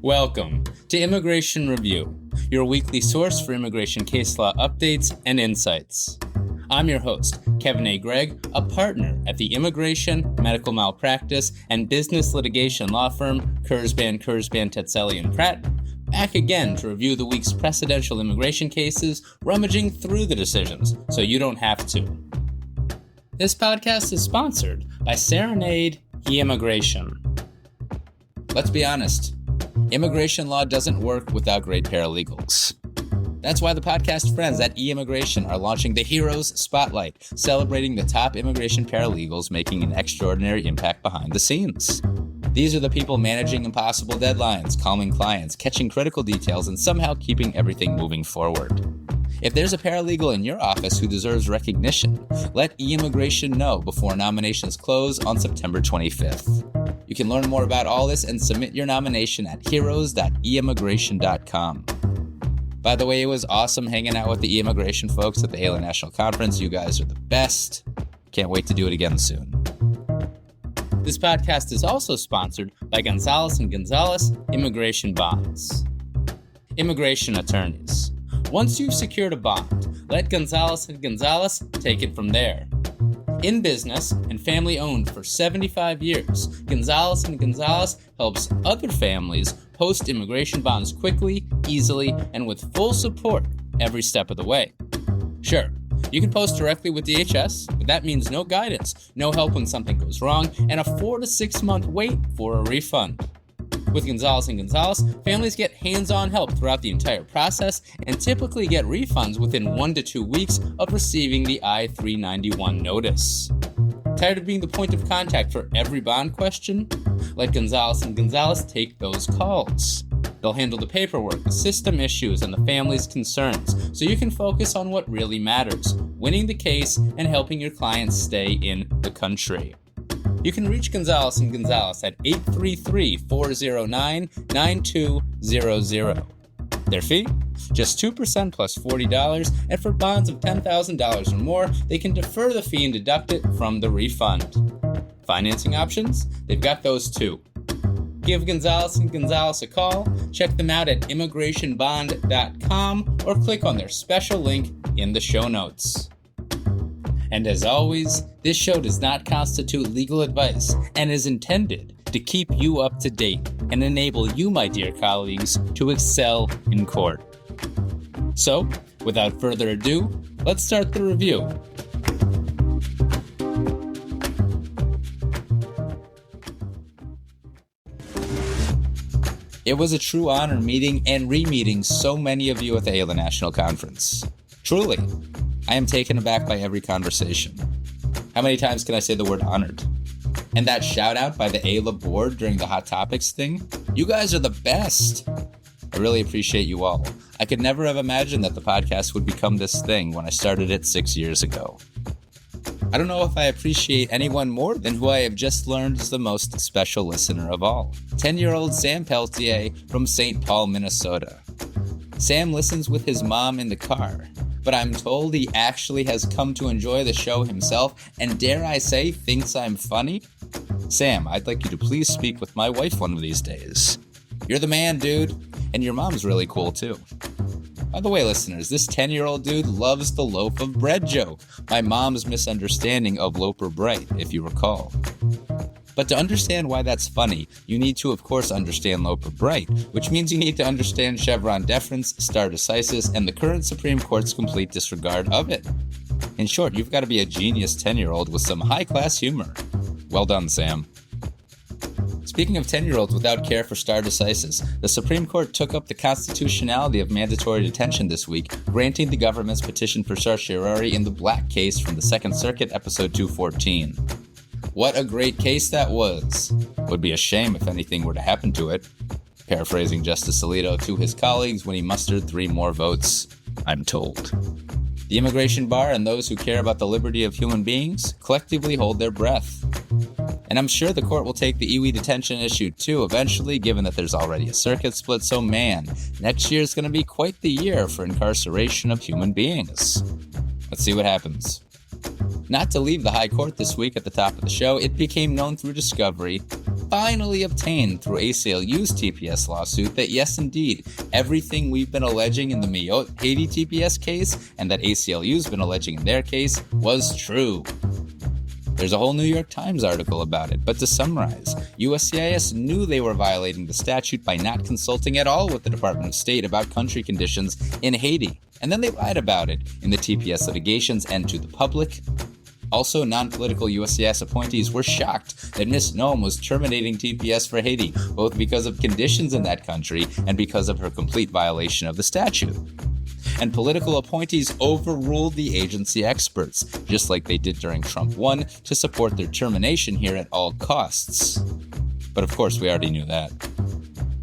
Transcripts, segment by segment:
Welcome to Immigration Review, your weekly source for immigration case law updates and insights. I'm your host, Kevin A. Gregg, a partner at the immigration, medical malpractice, and business litigation law firm Kurzban, Tetzeli, and Pratt, back again to review the week's precedential immigration cases, rummaging through the decisions so you don't have to. This podcast is sponsored by Serenade e-Immigration. Let's be honest, immigration law doesn't work without great paralegals. That's why the podcast friends at e-Immigration are launching the Heroes Spotlight, celebrating the top immigration paralegals making an extraordinary impact behind the scenes. These are the people managing impossible deadlines, calming clients, catching critical details, and somehow keeping everything moving forward. If there's a paralegal in your office who deserves recognition, let e-Immigration know before nominations close on September 25th. You can learn more about all this and submit your nomination at heroes.eimmigration.com. By the way, it was awesome hanging out with the e-Immigration folks at the AILA National Conference. You guys are the best. Can't wait to do it again soon. This podcast is also sponsored by Gonzalez & Gonzalez Immigration Bonds. Immigration attorneys. Once you've secured a bond, let Gonzalez & Gonzalez take it from there. In business and family owned for 75 years, Gonzalez & Gonzalez helps other families post immigration bonds quickly, easily, and with full support every step of the way. Sure, you can post directly with DHS, but that means no guidance, no help when something goes wrong, and a 4 to 6 month wait for a refund. With Gonzalez & Gonzalez, families get hands-on help throughout the entire process and typically get refunds within 1 to 2 weeks of receiving the I-391 notice. Tired of being the point of contact for every bond question? Let Gonzalez & Gonzalez take those calls. They'll handle the paperwork, the system issues, and the family's concerns, so you can focus on what really matters, winning the case and helping your clients stay in the country. You can reach Gonzalez & Gonzalez at 833-409-9200. Their fee? Just 2% plus $40, and for bonds of $10,000 or more, they can defer the fee and deduct it from the refund. Financing options? They've got those too. Give Gonzalez & Gonzalez a call, check them out at immigrationbond.com, or click on their special link in the show notes. And as always, this show does not constitute legal advice and is intended to keep you up to date and enable you, my dear colleagues, to excel in court. So, without further ado, let's start the review. It was a true honor meeting and re-meeting so many of you at the AILA National Conference. Truly, I am taken aback by every conversation. How many times can I say the word honored? And that shout out by the AILA board during the Hot Topics thing? You guys are the best! I really appreciate you all. I could never have imagined that the podcast would become this thing when I started it 6 years ago. I don't know if I appreciate anyone more than who I have just learned is the most special listener of all. 10-year-old Sam Peltier from St. Paul, Minnesota. Sam listens with his mom in the car, but I'm told he actually has come to enjoy the show himself and, dare I say, thinks I'm funny? Sam, I'd like you to please speak with my wife one of these days. You're the man, dude, and your mom's really cool too. By the way, listeners, this 10-year-old dude loves the loaf of bread joke, my mom's misunderstanding of Loper Bright, if you recall. But to understand why that's funny, you need to, of course, understand Loper Bright, which means you need to understand Chevron deference, stare decisis, and the current Supreme Court's complete disregard of it. In short, you've got to be a genius 10-year-old with some high-class humor. Well done, Sam. Speaking of 10-year-olds without care for stare decisis, the Supreme Court took up the constitutionality of mandatory detention this week, granting the government's petition for certiorari in the Black case from the Second Circuit, episode 214. What a great case that was. Would be a shame if anything were to happen to it. Paraphrasing Justice Alito to his colleagues when he mustered 3 more votes, I'm told. The immigration bar and those who care about the liberty of human beings collectively hold their breath. And I'm sure the court will take the iwi detention issue too eventually, given that there's already a circuit split, so man, next year is going to be quite the year for incarceration of human beings. Let's see what happens. Not to leave the High Court this week at the top of the show, it became known through discovery finally obtained through ACLU's TPS lawsuit that yes, indeed, everything we've been alleging in the Mayotte Haiti TPS case and that ACLU's been alleging in their case was true. There's a whole New York Times article about it, but to summarize, USCIS knew they were violating the statute by not consulting at all with the Department of State about country conditions in Haiti, and then they lied about it in the TPS litigations and to the public. Also, non-political USCIS appointees were shocked that Ms. Noem was terminating TPS for Haiti, both because of conditions in that country and because of her complete violation of the statute. And political appointees overruled the agency experts, just like they did during Trump 1, to support their termination here at all costs. But of course, we already knew that.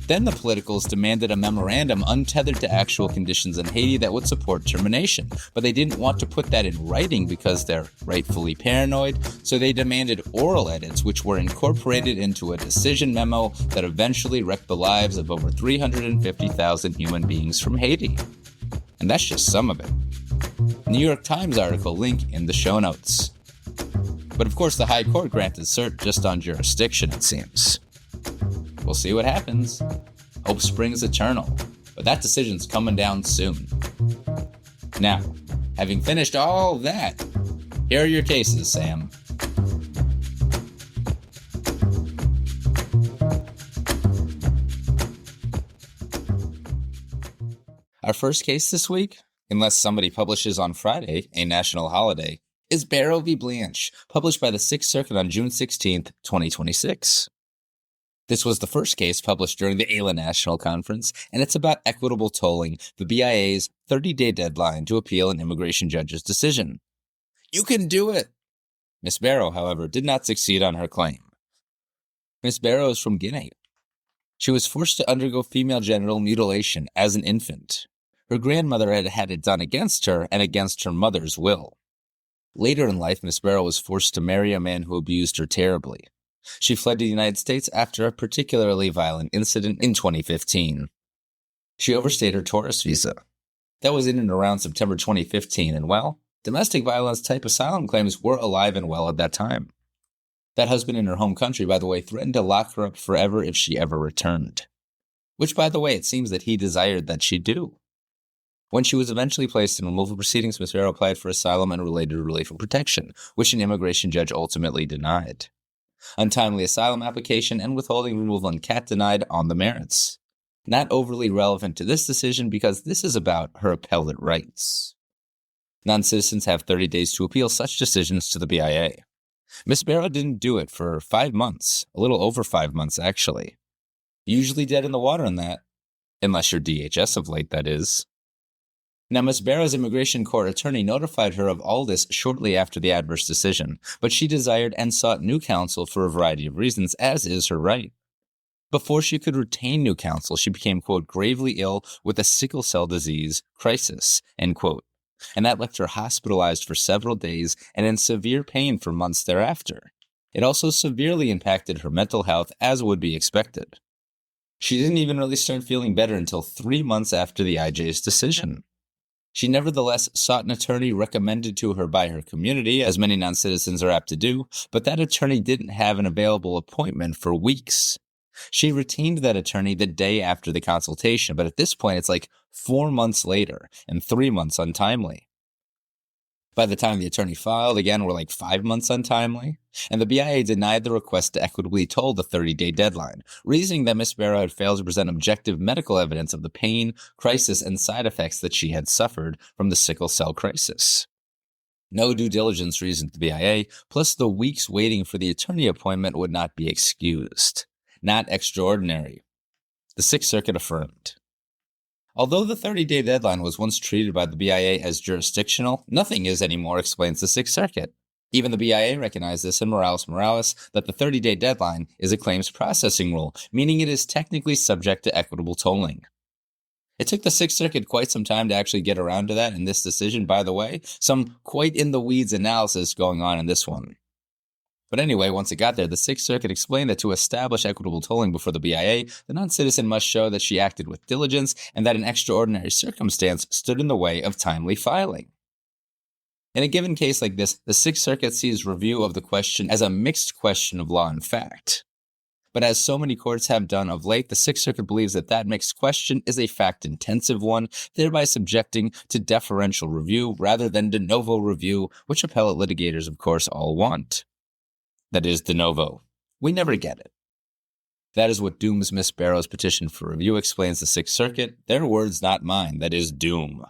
Then the politicals demanded a memorandum untethered to actual conditions in Haiti that would support termination, but they didn't want to put that in writing because they're rightfully paranoid, so they demanded oral edits which were incorporated into a decision memo that eventually wrecked the lives of over 350,000 human beings from Haiti. And that's just some of it. New York Times article link in the show notes. But of course the High Court granted cert just on jurisdiction, it seems. We'll see what happens. Hope springs eternal, but that decision's coming down soon. Now, having finished all that, here are your cases, Sam. Our first case this week, unless somebody publishes on Friday, a national holiday, is Baro v. Blanche, published by the Sixth Circuit on June 16, 2026. This was the first case published during the AILA National Conference, and it's about equitable tolling, the BIA's 30-day deadline to appeal an immigration judge's decision. You can do it! Miss Baro, however, did not succeed on her claim. Miss Baro is from Guinea. She was forced to undergo female genital mutilation as an infant. Her grandmother had had it done against her and against her mother's will. Later in life, Miss Baro was forced to marry a man who abused her terribly. She fled to the United States after a particularly violent incident in 2015. She overstayed her tourist visa. That was in and around September 2015, and well, domestic violence type asylum claims were alive and well at that time. That husband in her home country, by the way, threatened to lock her up forever if she ever returned. Which, by the way, it seems that he desired that she do. When she was eventually placed in removal proceedings, Miss Baro applied for asylum and related relief and protection, which an immigration judge ultimately denied. Untimely asylum application and withholding removal and CAT denied on the merits. Not overly relevant to this decision because this is about her appellate rights. Non-citizens have 30 days to appeal such decisions to the BIA. Miss Baro didn't do it for 5 months, a little over 5 months actually. Usually dead in the water in that, unless you're DHS of late, that is. Now, Miss Baro's immigration court attorney notified her of all this shortly after the adverse decision, but she desired and sought new counsel for a variety of reasons, as is her right. Before she could retain new counsel, she became, quote, gravely ill with a sickle cell disease crisis, end quote, and that left her hospitalized for several days and in severe pain for months thereafter. It also severely impacted her mental health, as would be expected. She didn't even really start feeling better until 3 months after the IJ's decision. She nevertheless sought an attorney recommended to her by her community, as many non-citizens are apt to do, but that attorney didn't have an available appointment for weeks. She retained that attorney the day after the consultation, but at this point it's like 4 months later and 3 months untimely. By the time the attorney filed, again, we're like 5 months untimely, and the BIA denied the request to equitably toll the 30-day deadline, reasoning that Miss Baro had failed to present objective medical evidence of the pain, crisis, and side effects that she had suffered from the sickle cell crisis. No due diligence reasoned the BIA, plus the weeks waiting for the attorney appointment would not be excused. Not extraordinary. The Sixth Circuit affirmed. Although the 30-day deadline was once treated by the BIA as jurisdictional, nothing is anymore, explains the Sixth Circuit. Even the BIA recognized this in Morales that the 30-day deadline is a claims processing rule, meaning it is technically subject to equitable tolling. It took the Sixth Circuit quite some time to actually get around to that in this decision, by the way. Some quite in-the-weeds analysis going on in this one. But anyway, once it got there, the Sixth Circuit explained that to establish equitable tolling before the BIA, the non-citizen must show that she acted with diligence and that an extraordinary circumstance stood in the way of timely filing. In a given case like this, the Sixth Circuit sees review of the question as a mixed question of law and fact. But as so many courts have done of late, the Sixth Circuit believes that that mixed question is a fact-intensive one, thereby subjecting to deferential review rather than de novo review, which appellate litigators, of course, all want. That is, de novo. We never get it. That is what dooms Miss Baro's petition for review, explains the Sixth Circuit. Their words, not mine. That is doom.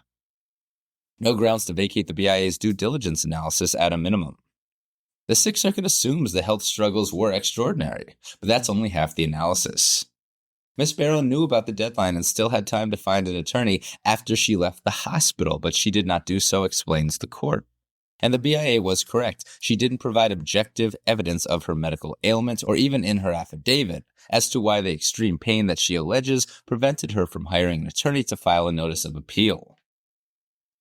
No grounds to vacate the BIA's due diligence analysis at a minimum. The Sixth Circuit assumes the health struggles were extraordinary, but that's only half the analysis. Miss Baro knew about the deadline and still had time to find an attorney after she left the hospital, but she did not do so, explains the court. And the BIA was correct. She didn't provide objective evidence of her medical ailment or even in her affidavit as to why the extreme pain that she alleges prevented her from hiring an attorney to file a notice of appeal.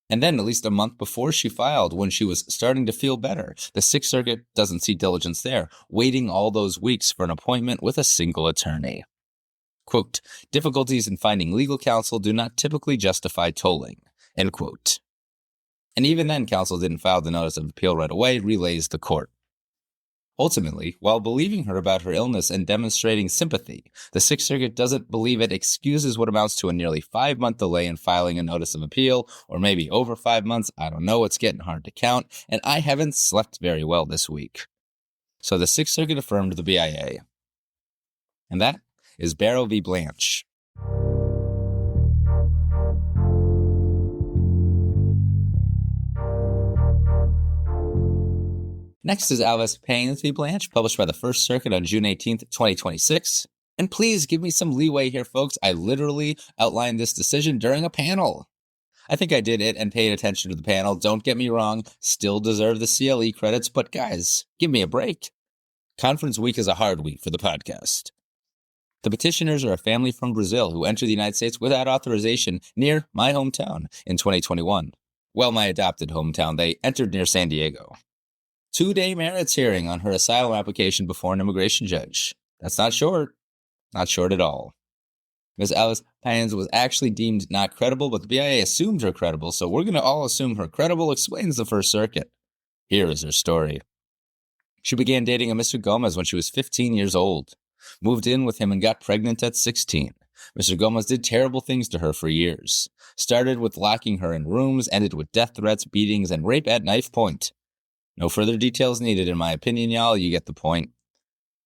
And then, at least a month before she filed, when she was starting to feel better, the Sixth Circuit doesn't see diligence there, waiting all those weeks for an appointment with a single attorney. Quote, difficulties in finding legal counsel do not typically justify tolling, end quote. And even then, counsel didn't file the notice of appeal right away, relays the court. Ultimately, while believing her about her illness and demonstrating sympathy, the Sixth Circuit doesn't believe it excuses what amounts to a nearly 5-month delay in filing a notice of appeal, or maybe over 5 months, I don't know, it's getting hard to count, and I haven't slept very well this week. So the Sixth Circuit affirmed the BIA. And that is Baro v. Blanche. Next is Alves-Pains v. Blanche, published by the First Circuit on June 18th, 2026. And please give me some leeway here, folks. I literally outlined this decision during a panel. I think I did it and paid attention to the panel. Don't get me wrong, still deserve the CLE credits, but guys, give me a break. Conference week is a hard week for the podcast. The petitioners are a family from Brazil who entered the United States without authorization near my hometown in 2021. Well, my adopted hometown. They entered near San Diego. 2-day merits hearing on her asylum application before an immigration judge. That's not short. Not short at all. Ms. Alves-Pains was actually deemed not credible, but the BIA assumed her credible, so we're going to all assume her credible, explains the First Circuit. Here is her story. She began dating a Mr. Gomez when she was 15 years old, moved in with him and got pregnant at 16. Mr. Gomez did terrible things to her for years. Started with locking her in rooms, ended with death threats, beatings, and rape at knife point. No further details needed, in my opinion, y'all. You get the point.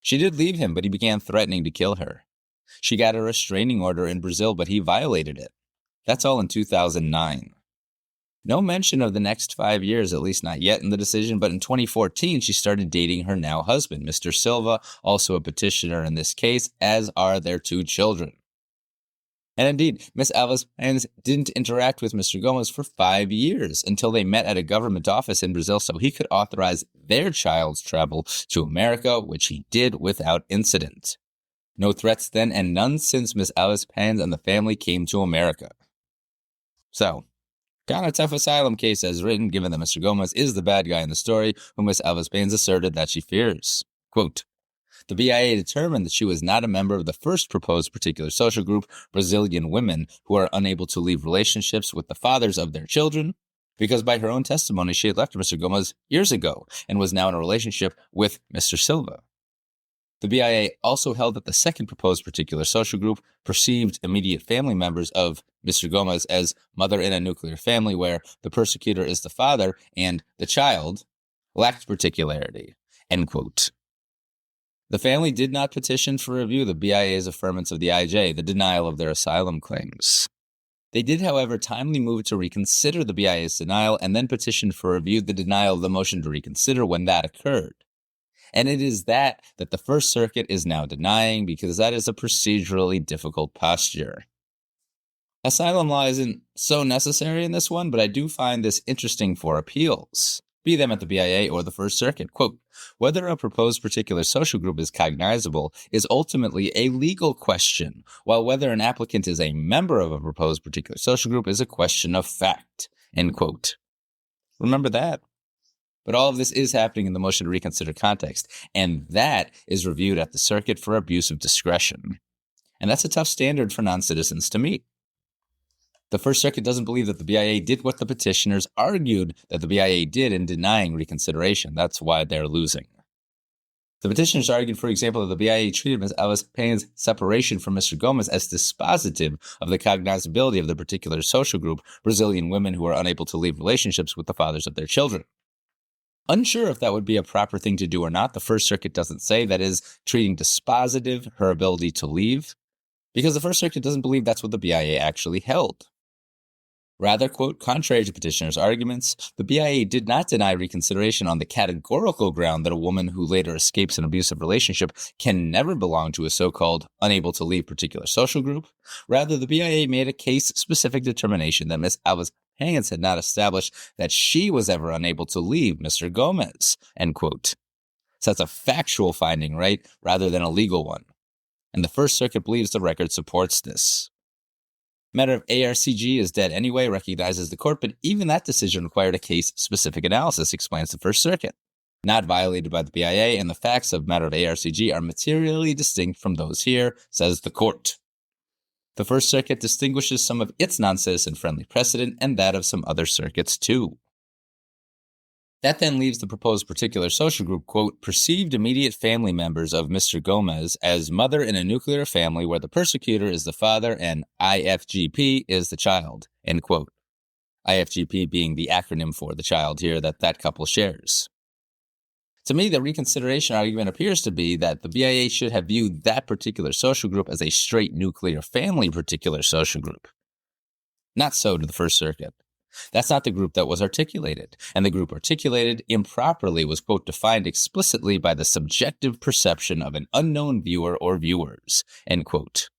She did leave him, but he began threatening to kill her. She got a restraining order in Brazil, but he violated it. That's all in 2009. No mention of the next 5 years, at least not yet in the decision, but in 2014, she started dating her now husband, Mr. Silva, also a petitioner in this case, as are their 2 children. And indeed, Miss Alves-Pains didn't interact with Mr. Gomez for 5 years until they met at a government office in Brazil so he could authorize their child's travel to America, which he did without incident. No threats then and none since Miss Alves-Pains and the family came to America. So, kind of tough asylum case as written, given that Mr. Gomez is the bad guy in the story, whom Miss Alves-Pains asserted that she fears. Quote, the BIA determined that she was not a member of the first proposed particular social group, Brazilian women who are unable to leave relationships with the fathers of their children, because by her own testimony, she had left Mr. Gomez years ago and was now in a relationship with Mr. Silva. The BIA also held that the second proposed particular social group perceived immediate family members of Mr. Gomez as mother in a nuclear family where the persecutor is the father and the child lacked particularity, end quote. The family did not petition for review the BIA's affirmance of the IJ, the denial of their asylum claims. They did, however, timely move to reconsider the BIA's denial and then petition for review the denial of the motion to reconsider when that occurred. And it is that the First Circuit is now denying because that is a procedurally difficult posture. Asylum law isn't so necessary in this one, but I do find this interesting for appeals, be them at the BIA or the First Circuit. Quote, whether a proposed particular social group is cognizable is ultimately a legal question, while whether an applicant is a member of a proposed particular social group is a question of fact, end quote. Remember that. But all of this is happening in the motion to reconsider context, and that is reviewed at the circuit for abuse of discretion. And that's a tough standard for non-citizens to meet. The First Circuit doesn't believe that the BIA did what the petitioners argued that the BIA did in denying reconsideration. That's why they're losing. The petitioners argued, for example, that the BIA treated Ms. Alves-Pains' separation from Mr. Gomez as dispositive of the cognizability of the particular social group, Brazilian women who are unable to leave relationships with the fathers of their children. Unsure if that would be a proper thing to do or not, the First Circuit doesn't say, that is, treating dispositive her ability to leave, because the First Circuit doesn't believe that's what the BIA actually held. Rather, quote, contrary to petitioners' arguments, the BIA did not deny reconsideration on the categorical ground that a woman who later escapes an abusive relationship can never belong to a so-called unable to leave particular social group. Rather, the BIA made a case-specific determination that Ms. Alves-Pains had not established that she was ever unable to leave Mr. Gomez, end quote. So that's a factual finding, right, rather than a legal one. And the First Circuit believes the record supports this. Matter of ARCG is dead anyway, recognizes the court, but even that decision required a case-specific analysis, explains the First Circuit. Not violated by the BIA, and the facts of matter of ARCG are materially distinct from those here, says the court. The First Circuit distinguishes some of its non-citizen-friendly precedent and that of some other circuits, too. That then leaves the proposed particular social group, quote, perceived immediate family members of Mr. Gomez as mother in a nuclear family where the persecutor is the father and IFGP is the child, end quote. IFGP being the acronym for the child here that couple shares. To me, the reconsideration argument appears to be that the BIA should have viewed that particular social group as a straight nuclear family particular social group. Not so to the First Circuit. That's not the group that was articulated, and the group articulated improperly was, quote, defined explicitly by the subjective perception of an unknown viewer or viewers, end quote,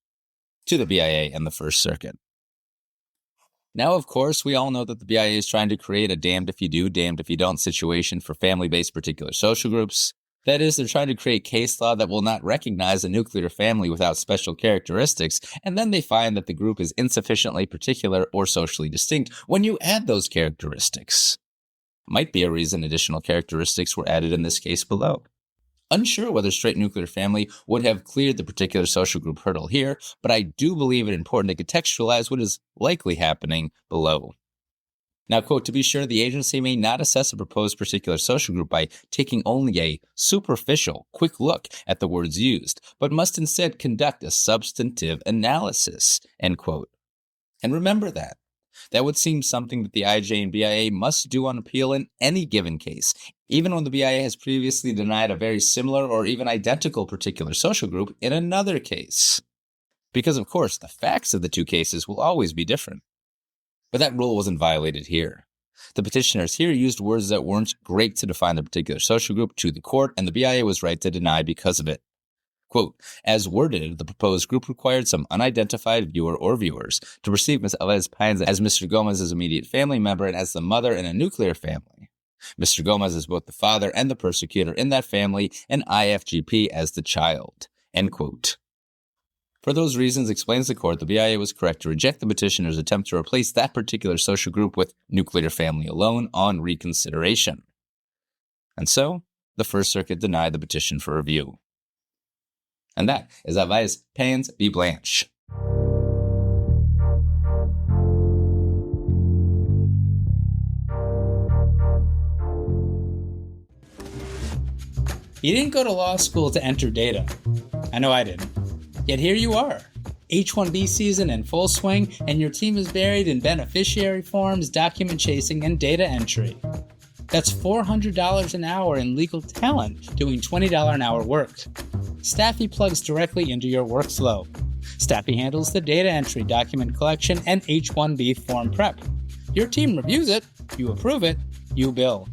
to the BIA and the First Circuit. Now, of course, we all know that the BIA is trying to create a damned if you do, damned if you don't situation for family-based particular social groups. That is, they're trying to create case law that will not recognize a nuclear family without special characteristics, and then they find that the group is insufficiently particular or socially distinct when you add those characteristics. Might be a reason additional characteristics were added in this case below. Unsure whether straight nuclear family would have cleared the particular social group hurdle here, but I do believe it important to contextualize what is likely happening below. Now, quote, to be sure, the agency may not assess a proposed particular social group by taking only a superficial, quick look at the words used, but must instead conduct a substantive analysis, end quote. And remember that. That would seem something that the IJ and BIA must do on appeal in any given case, even when the BIA has previously denied a very similar or even identical particular social group in another case. Because, of course, the facts of the two cases will always be different. But that rule wasn't violated here. The petitioners here used words that weren't great to define the particular social group to the court, and the BIA was right to deny because of it. Quote, as worded, the proposed group required some unidentified viewer or viewers to perceive Ms. Alves-Pains as Mr. Gomez's immediate family member and as the mother in a nuclear family. Mr. Gomez is both the father and the persecutor in that family, and IFGP as the child, end quote. For those reasons, explains the court, the BIA was correct to reject the petitioner's attempt to replace that particular social group with nuclear family alone on reconsideration. And so, the First Circuit denied the petition for review. And that is Alves-Pains v. Blanche. You didn't go to law school to enter data. I know I didn't. Yet here you are, H-1B season in full swing, and your team is buried in beneficiary forms, document chasing, and data entry. That's $400 an hour in legal talent doing $20 an hour work. Staffy plugs directly into your workflow. Staffy handles the data entry, document collection, and H-1B form prep. Your team reviews it, you approve it, you bill.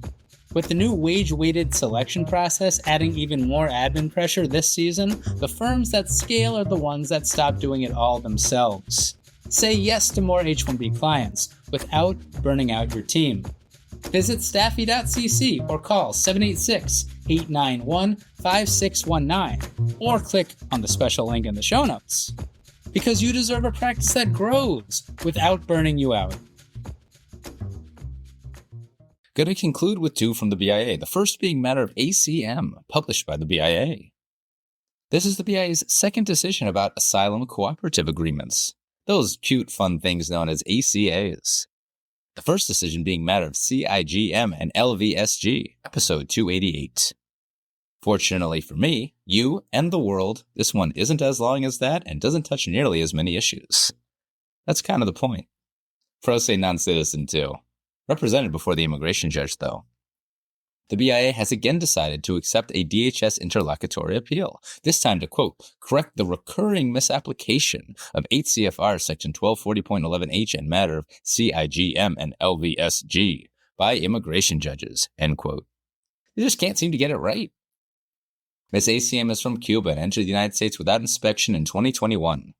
With the new wage-weighted selection process adding even more admin pressure this season, the firms that scale are the ones that stop doing it all themselves. Say yes to more H-1B clients without burning out your team. Visit staffy.cc or call 786-891-5619 or click on the special link in the show notes. Because you deserve a practice that grows without burning you out. Going to conclude with two from the BIA, the first being matter of ACM, published by the BIA. This is the BIA's second decision about asylum cooperative agreements, those cute, fun things known as ACAs. The first decision being matter of CIGM and LVSG, episode 288. Fortunately for me, you, and the world, this one isn't as long as that and doesn't touch nearly as many issues. That's kind of the point. Pro se non-citizen too. Represented before the immigration judge, though. The BIA has again decided to accept a DHS interlocutory appeal, this time to, quote, correct the recurring misapplication of 8 CFR section 1240.11H and matter of CIGM and LVSG by immigration judges, end quote. They just can't seem to get it right. Ms. ACM is from Cuba and entered the United States without inspection in 2021.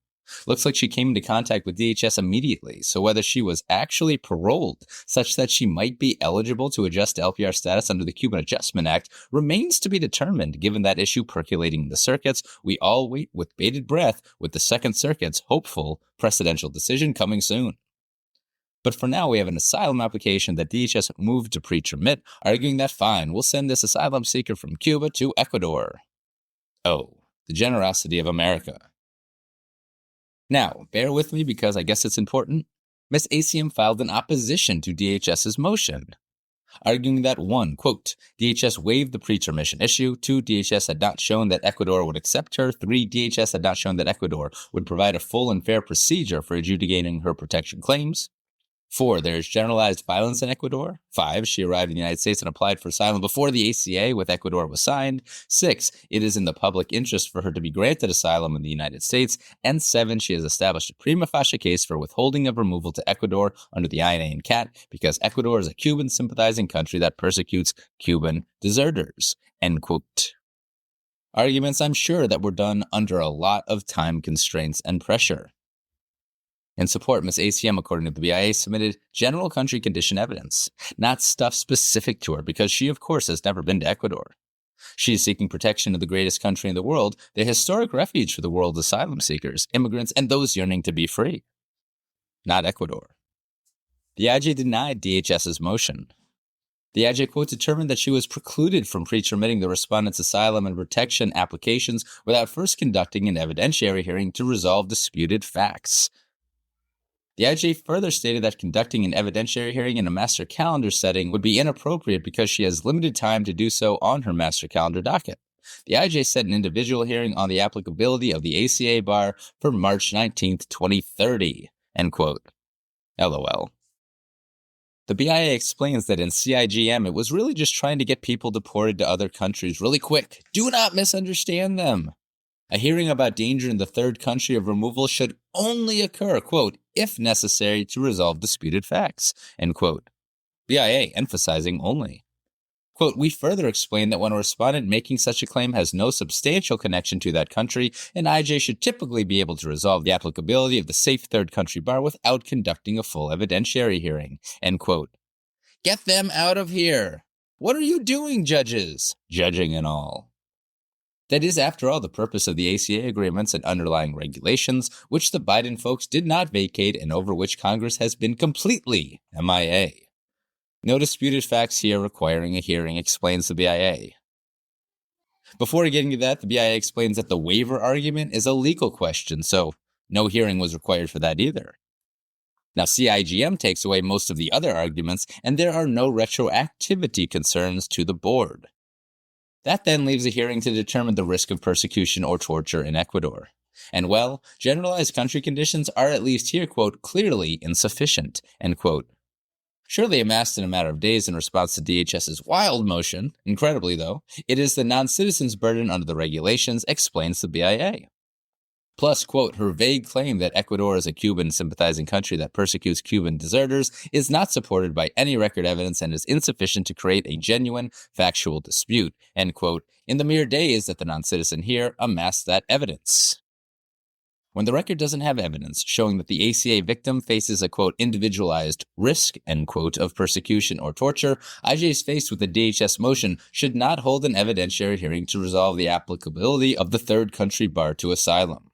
Looks like she came into contact with DHS immediately, so whether she was actually paroled such that she might be eligible to adjust to LPR status under the Cuban Adjustment Act remains to be determined. Given that issue percolating in the circuits, we all wait with bated breath with the Second Circuit's hopeful precedential decision coming soon. But for now, we have an asylum application that DHS moved to pre-termit, arguing that fine, we'll send this asylum seeker from Cuba to Ecuador. Oh, the generosity of America. Now, bear with me because I guess it's important. Ms. ACM filed an opposition to DHS's motion, arguing that 1, quote, DHS waived the pre-termission issue, 2, DHS had not shown that Ecuador would accept her, 3, DHS had not shown that Ecuador would provide a full and fair procedure for adjudicating her protection claims, 4, there is generalized violence in Ecuador. 5, she arrived in the United States and applied for asylum before the ACA with Ecuador was signed. 6, it is in the public interest for her to be granted asylum in the United States. And 7, she has established a prima facie case for withholding of removal to Ecuador under the I&N Dec because Ecuador is a Cuban sympathizing country that persecutes Cuban deserters, end quote. Arguments I'm sure that were done under a lot of time constraints and pressure. In support, Ms. ACM, according to the BIA, submitted general country condition evidence, not stuff specific to her, because she, of course, has never been to Ecuador. She is seeking protection of the greatest country in the world, the historic refuge for the world's asylum seekers, immigrants, and those yearning to be free. Not Ecuador. The IJ denied DHS's motion. The IJ, quote, determined that she was precluded from pre-termitting the respondent's asylum and protection applications without first conducting an evidentiary hearing to resolve disputed facts. The IJ further stated that conducting an evidentiary hearing in a master calendar setting would be inappropriate because she has limited time to do so on her master calendar docket. The IJ set an individual hearing on the applicability of the ACA bar for March 19, 2030, end quote. LOL. The BIA explains that in CIGM, it was really just trying to get people deported to other countries really quick. Do not misunderstand them. A hearing about danger in the third country of removal should only occur, quote, if necessary to resolve disputed facts, end quote. BIA emphasizing only. Quote, we further explain that when a respondent making such a claim has no substantial connection to that country, an IJ should typically be able to resolve the applicability of the safe third country bar without conducting a full evidentiary hearing, end quote. Get them out of here. What are you doing, judges? Judging and all. That is, after all, the purpose of the ACA agreements and underlying regulations, which the Biden folks did not vacate and over which Congress has been completely MIA. No disputed facts here requiring a hearing, explains the BIA. Before getting to that, the BIA explains that the waiver argument is a legal question, so no hearing was required for that either. Now, CIGM takes away most of the other arguments, and there are no retroactivity concerns to the board. That then leaves a hearing to determine the risk of persecution or torture in Ecuador. And well, generalized country conditions are at least here, quote, clearly insufficient, end quote. Surely amassed in a matter of days in response to DHS's wild motion, incredibly though, it is the non-citizen's burden under the regulations, explains the BIA. Plus, quote, her vague claim that Ecuador is a Cuban sympathizing country that persecutes Cuban deserters is not supported by any record evidence and is insufficient to create a genuine factual dispute, end quote, in the mere days that the non-citizen here amassed that evidence. When the record doesn't have evidence showing that the ACA victim faces a, quote, individualized risk, end quote, of persecution or torture, IJs faced with the DHS motion should not hold an evidentiary hearing to resolve the applicability of the third country bar to asylum.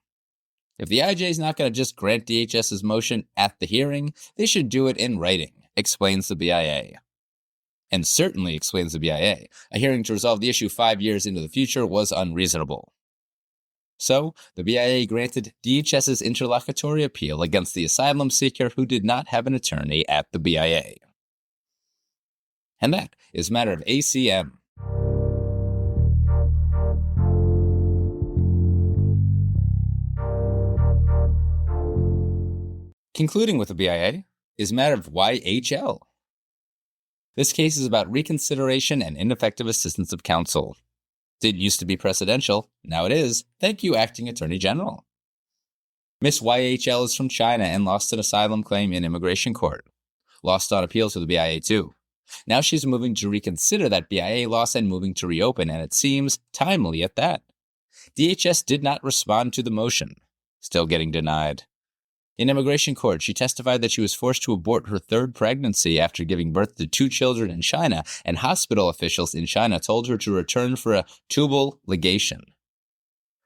If the IJ is not going to just grant DHS's motion at the hearing, they should do it in writing, explains the BIA. And certainly, explains the BIA, a hearing to resolve the issue 5 years into the future was unreasonable. So, the BIA granted DHS's interlocutory appeal against the asylum seeker who did not have an attorney at the BIA. And that is a matter of ACM. Concluding with the BIA is a matter of YHL. This case is about reconsideration and ineffective assistance of counsel. Didn't used to be precedential, now it is. Thank you, Acting Attorney General. Miss YHL is from China and lost an asylum claim in immigration court. Lost on appeal to the BIA too. Now she's moving to reconsider that BIA loss and moving to reopen, and it seems timely at that. DHS did not respond to the motion. Still getting denied. In immigration court, she testified that she was forced to abort her third pregnancy after giving birth to 2 children in China, and hospital officials in China told her to return for a tubal ligation.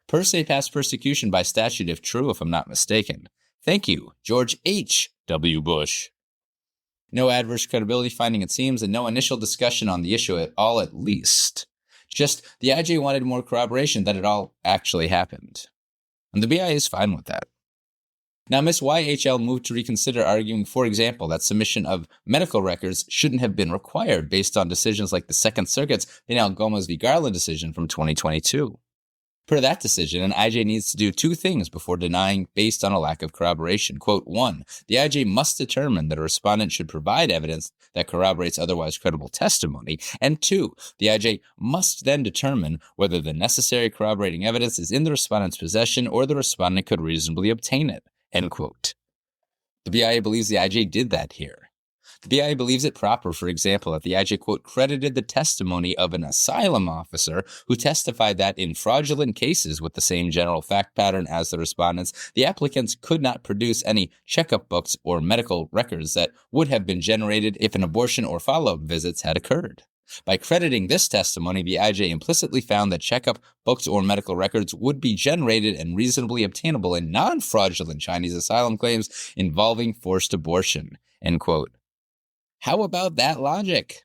Per se past persecution by statute if true, if I'm not mistaken. Thank you, George H. W. Bush. No adverse credibility finding, it seems, and no initial discussion on the issue at all, at least. Just the IJ wanted more corroboration that it all actually happened. And the BIA is fine with that. Now, Ms. YHL moved to reconsider, arguing, for example, that submission of medical records shouldn't have been required based on decisions like the Second Circuit's Pinal Gomez v. Garland decision from 2022. Per that decision, an IJ needs to do 2 things before denying based on a lack of corroboration. Quote, 1, the IJ must determine that a respondent should provide evidence that corroborates otherwise credible testimony. And 2, the IJ must then determine whether the necessary corroborating evidence is in the respondent's possession or the respondent could reasonably obtain it. End quote. The BIA believes the IJ did that here. The BIA believes it proper, for example, that the IJ, quote, credited the testimony of an asylum officer who testified that in fraudulent cases with the same general fact pattern as the respondents, the applicants could not produce any checkup books or medical records that would have been generated if an abortion or follow-up visits had occurred. By crediting this testimony, the IJ implicitly found that checkup books or medical records would be generated and reasonably obtainable in non-fraudulent Chinese asylum claims involving forced abortion. End quote. How about that logic?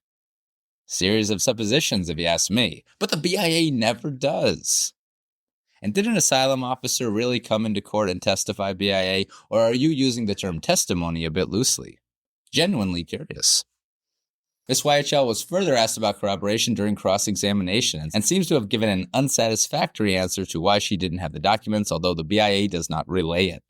Series of suppositions, if you ask me. But the BIA never does. And did an asylum officer really come into court and testify, BIA, or are you using the term testimony a bit loosely? Genuinely curious. Ms. YHL was further asked about corroboration during cross-examination and seems to have given an unsatisfactory answer to why she didn't have the documents, although the BIA does not relay it.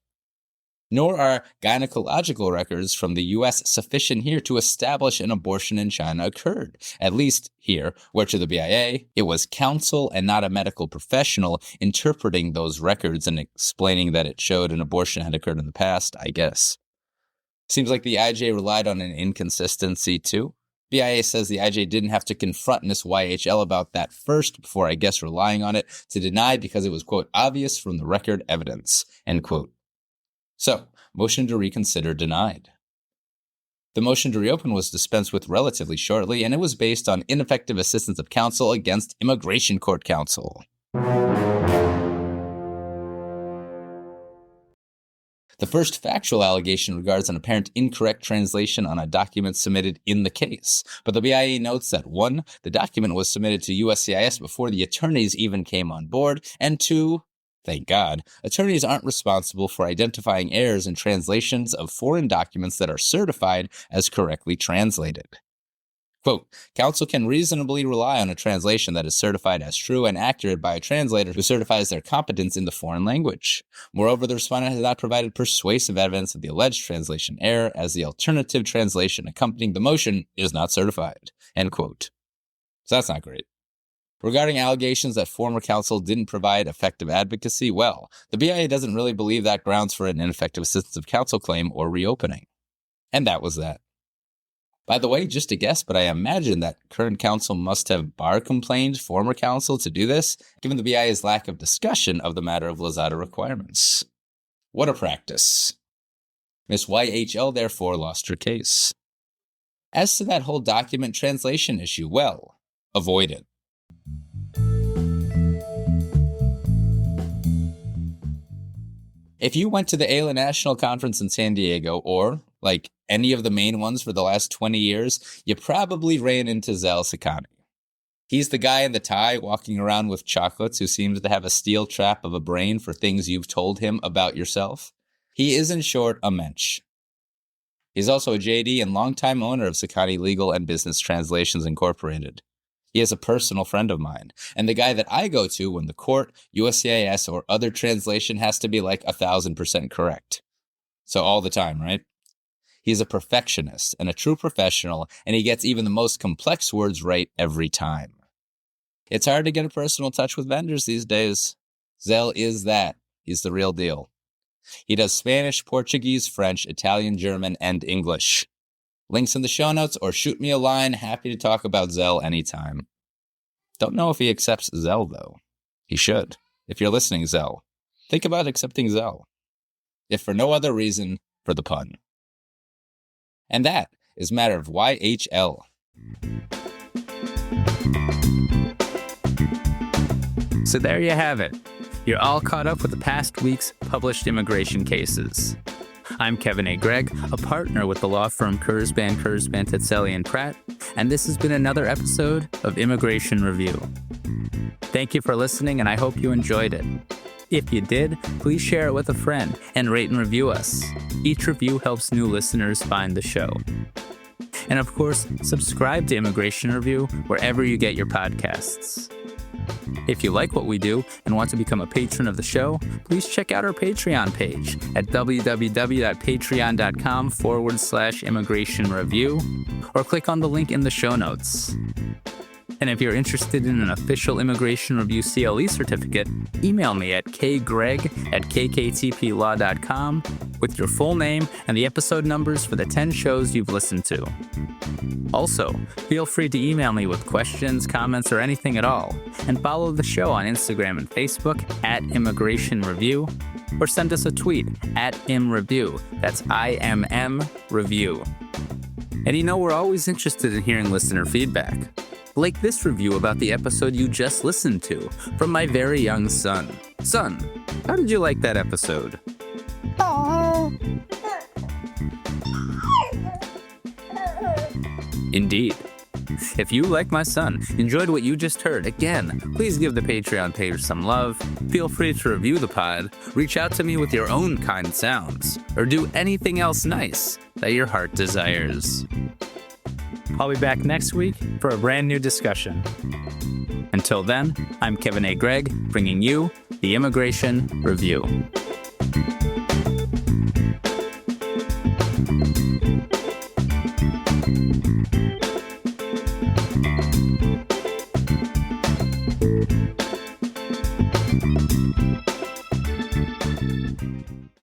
Nor are gynecological records from the U.S. sufficient here to establish an abortion in China occurred, at least here, where to the BIA, it was counsel and not a medical professional interpreting those records and explaining that it showed an abortion had occurred in the past, I guess. Seems like the IJ relied on an inconsistency too. BIA says the IJ didn't have to confront Ms. YHL about that first before, I guess, relying on it to deny because it was, quote, obvious from the record evidence, end quote. So, motion to reconsider denied. The motion to reopen was dispensed with relatively shortly, and it was based on ineffective assistance of counsel against immigration court counsel. The first factual allegation regards an apparent incorrect translation on a document submitted in the case. But the BIA notes that 1, the document was submitted to USCIS before the attorneys even came on board, and 2, thank God, attorneys aren't responsible for identifying errors in translations of foreign documents that are certified as correctly translated. Quote, counsel can reasonably rely on a translation that is certified as true and accurate by a translator who certifies their competence in the foreign language. Moreover, the respondent has not provided persuasive evidence of the alleged translation error, as the alternative translation accompanying the motion is not certified. End quote. So that's not great. Regarding allegations that former counsel didn't provide effective advocacy, well, the BIA doesn't really believe that grounds for an ineffective assistance of counsel claim or reopening. And that was that. By the way, just a guess, but I imagine that current counsel must have bar complained former counsel to do this, given the BIA's lack of discussion of the matter of Lozada requirements. What a practice. Ms. YHL therefore lost her case. As to that whole document translation issue, well, avoid it. If you went to the AILA National Conference in San Diego, or, like any of the main ones for the last 20 years, you probably ran into Zal Sakhani. He's the guy in the tie walking around with chocolates who seems to have a steel trap of a brain for things you've told him about yourself. He is, in short, a mensch. He's also a JD and longtime owner of Sakhani Legal and Business Translations Incorporated. He is a personal friend of mine, and the guy that I go to when the court, USCIS, or other translation has to be like 1,000% correct. So all the time, right? He's a perfectionist and a true professional, and he gets even the most complex words right every time. It's hard to get a personal touch with vendors these days. Zell is that. He's the real deal. He does Spanish, Portuguese, French, Italian, German, and English. Links in the show notes or shoot me a line. Happy to talk about Zell anytime. Don't know if he accepts Zell, though. He should. If you're listening, Zell, think about accepting Zell. If for no other reason, for the pun. And that is Matter of YHL. So there you have it. You're all caught up with the past week's published immigration cases. I'm Kevin A. Gregg, a partner with the law firm Kurzban, Tetzeli, and Pratt, and this has been another episode of Immigration Review. Thank you for listening, and I hope you enjoyed it. If you did, please share it with a friend and rate and review us. Each review helps new listeners find the show. And of course, subscribe to Immigration Review wherever you get your podcasts. If you like what we do and want to become a patron of the show, please check out our Patreon page at www.patreon.com/Immigration Review or click on the link in the show notes. And if you're interested in an official Immigration Review CLE certificate, email me at kgreg@kktplaw.com with your full name and the episode numbers for the 10 shows you've listened to. Also, feel free to email me with questions, comments, or anything at all, and follow the show on Instagram and Facebook at Immigration Review, or send us a tweet at ImReview. That's IMM Review. And you know, we're always interested in hearing listener feedback. Like this review about the episode you just listened to from my very young son. Son, how did you like that episode? Indeed. If you, like my son, enjoyed what you just heard, again, please give the Patreon page some love, feel free to review the pod, reach out to me with your own kind sounds, or do anything else nice that your heart desires. I'll be back next week for a brand new discussion. Until then, I'm Kevin A. Gregg, bringing you the Immigration Review.